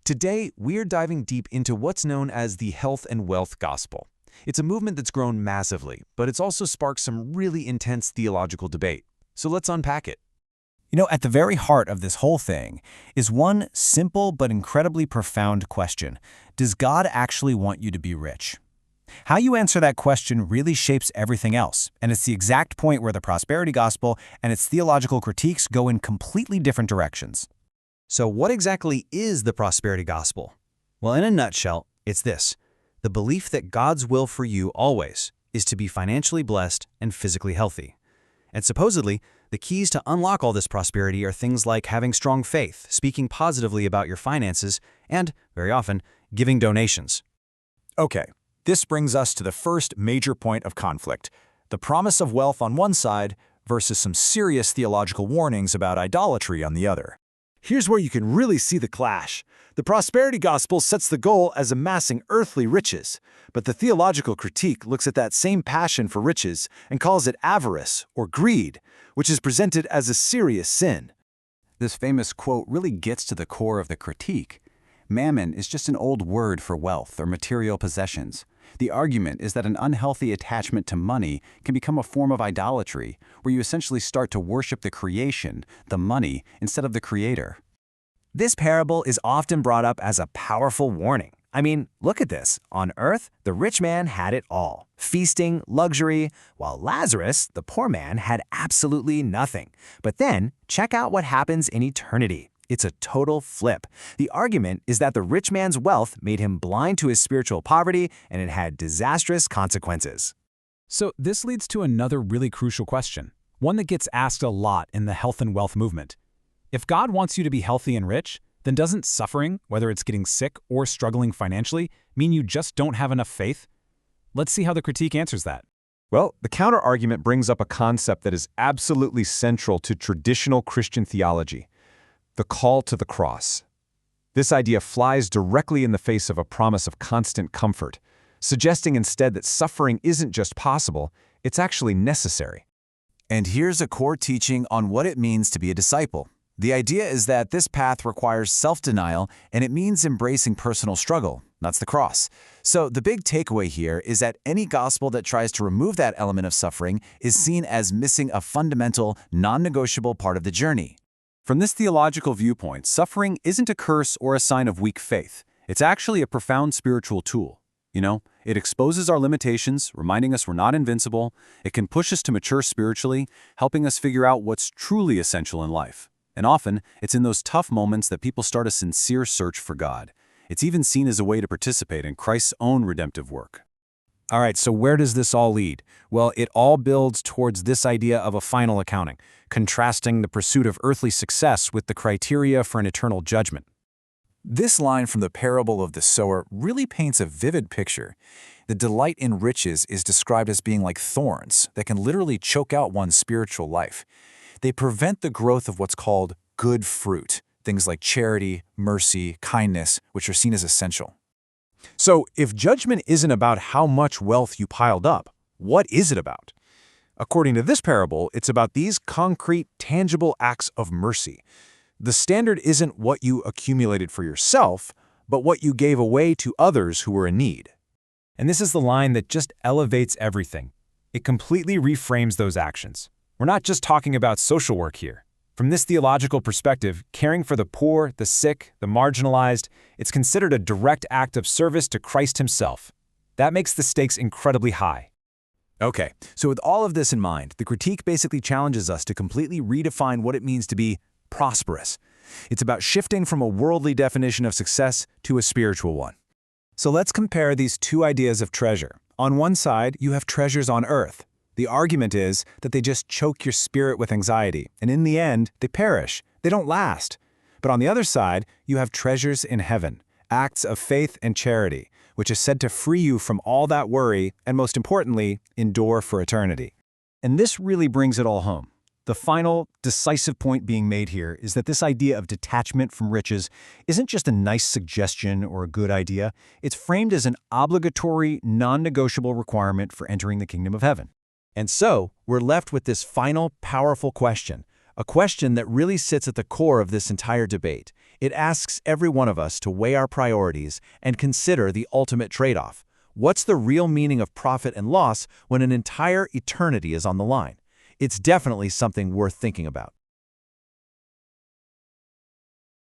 Today, we're diving deep into what's known as the health and wealth gospel. It's a movement that's grown massively, but it's also sparked some really intense theological debate. So let's unpack it. At the very heart of this whole thing is one simple but incredibly profound question. Does God actually want you to be rich? How you answer that question really shapes everything else, and it's the exact point where the prosperity gospel and its theological critiques go in completely different directions. So what exactly is the prosperity gospel? Well, in a nutshell, it's this: the belief that God's will for you always is to be financially blessed and physically healthy. And supposedly, the keys to unlock all this prosperity are things like having strong faith, speaking positively about your finances, and, very often, giving donations. Okay, this brings us to the first major point of conflict: the promise of wealth on one side versus some serious theological warnings about idolatry on the other. Here's where you can really see the clash. The prosperity gospel sets the goal as amassing earthly riches, but the theological critique looks at that same passion for riches and calls it avarice or greed, which is presented as a serious sin. This famous quote really gets to the core of the critique. Mammon is just an old word for wealth or material possessions. The argument is that an unhealthy attachment to money can become a form of idolatry, where you essentially start to worship the creation, the money, instead of the creator. This parable is often brought up as a powerful warning. I mean, look at this. On earth, the rich man had it all, feasting, luxury, while Lazarus, the poor man, had absolutely nothing. But then, check out what happens in eternity. It's a total flip. The argument is that the rich man's wealth made him blind to his spiritual poverty, and it had disastrous consequences. So this leads to another really crucial question, one that gets asked a lot in the health and wealth movement. If God wants you to be healthy and rich, then doesn't suffering, whether it's getting sick or struggling financially, mean you just don't have enough faith? Let's see how the critique answers that. Well, the counter-argument brings up a concept that is absolutely central to traditional Christian theology: the call to the cross. This idea flies directly in the face of a promise of constant comfort, suggesting instead that suffering isn't just possible, it's actually necessary. And here's a core teaching on what it means to be a disciple. The idea is that this path requires self-denial, and it means embracing personal struggle. That's the cross. So the big takeaway here is that any gospel that tries to remove that element of suffering is seen as missing a fundamental, non-negotiable part of the journey. From this theological viewpoint, suffering isn't a curse or a sign of weak faith. It's actually a profound spiritual tool. It exposes our limitations, reminding us we're not invincible. It can push us to mature spiritually, helping us figure out what's truly essential in life. And often, it's in those tough moments that people start a sincere search for God. It's even seen as a way to participate in Christ's own redemptive work. All right, so where does this all lead? Well, it all builds towards this idea of a final accounting, contrasting the pursuit of earthly success with the criteria for an eternal judgment. This line from the parable of the sower really paints a vivid picture. The delight in riches is described as being like thorns that can literally choke out one's spiritual life. They prevent the growth of what's called good fruit, things like charity, mercy, kindness, which are seen as essential. So, if judgment isn't about how much wealth you piled up, what is it about? According to this parable, it's about these concrete, tangible acts of mercy. The standard isn't what you accumulated for yourself, but what you gave away to others who were in need. And this is the line that just elevates everything. It completely reframes those actions. We're not just talking about social work here. From this theological perspective, caring for the poor, the sick, the marginalized, it's considered a direct act of service to Christ himself. That makes the stakes incredibly high. Okay, so with all of this in mind, the critique basically challenges us to completely redefine what it means to be prosperous. It's about shifting from a worldly definition of success to a spiritual one. So let's compare these two ideas of treasure. On one side, you have treasures on earth. The argument is that they just choke your spirit with anxiety, and in the end, they perish. They don't last. But on the other side, you have treasures in heaven, acts of faith and charity, which is said to free you from all that worry and, most importantly, endure for eternity. And this really brings it all home. The final, decisive point being made here is that this idea of detachment from riches isn't just a nice suggestion or a good idea. It's framed as an obligatory, non-negotiable requirement for entering the kingdom of heaven. And so, we're left with this final, powerful question, a question that really sits at the core of this entire debate. It asks every one of us to weigh our priorities and consider the ultimate trade-off. What's the real meaning of profit and loss when an entire eternity is on the line? It's definitely something worth thinking about.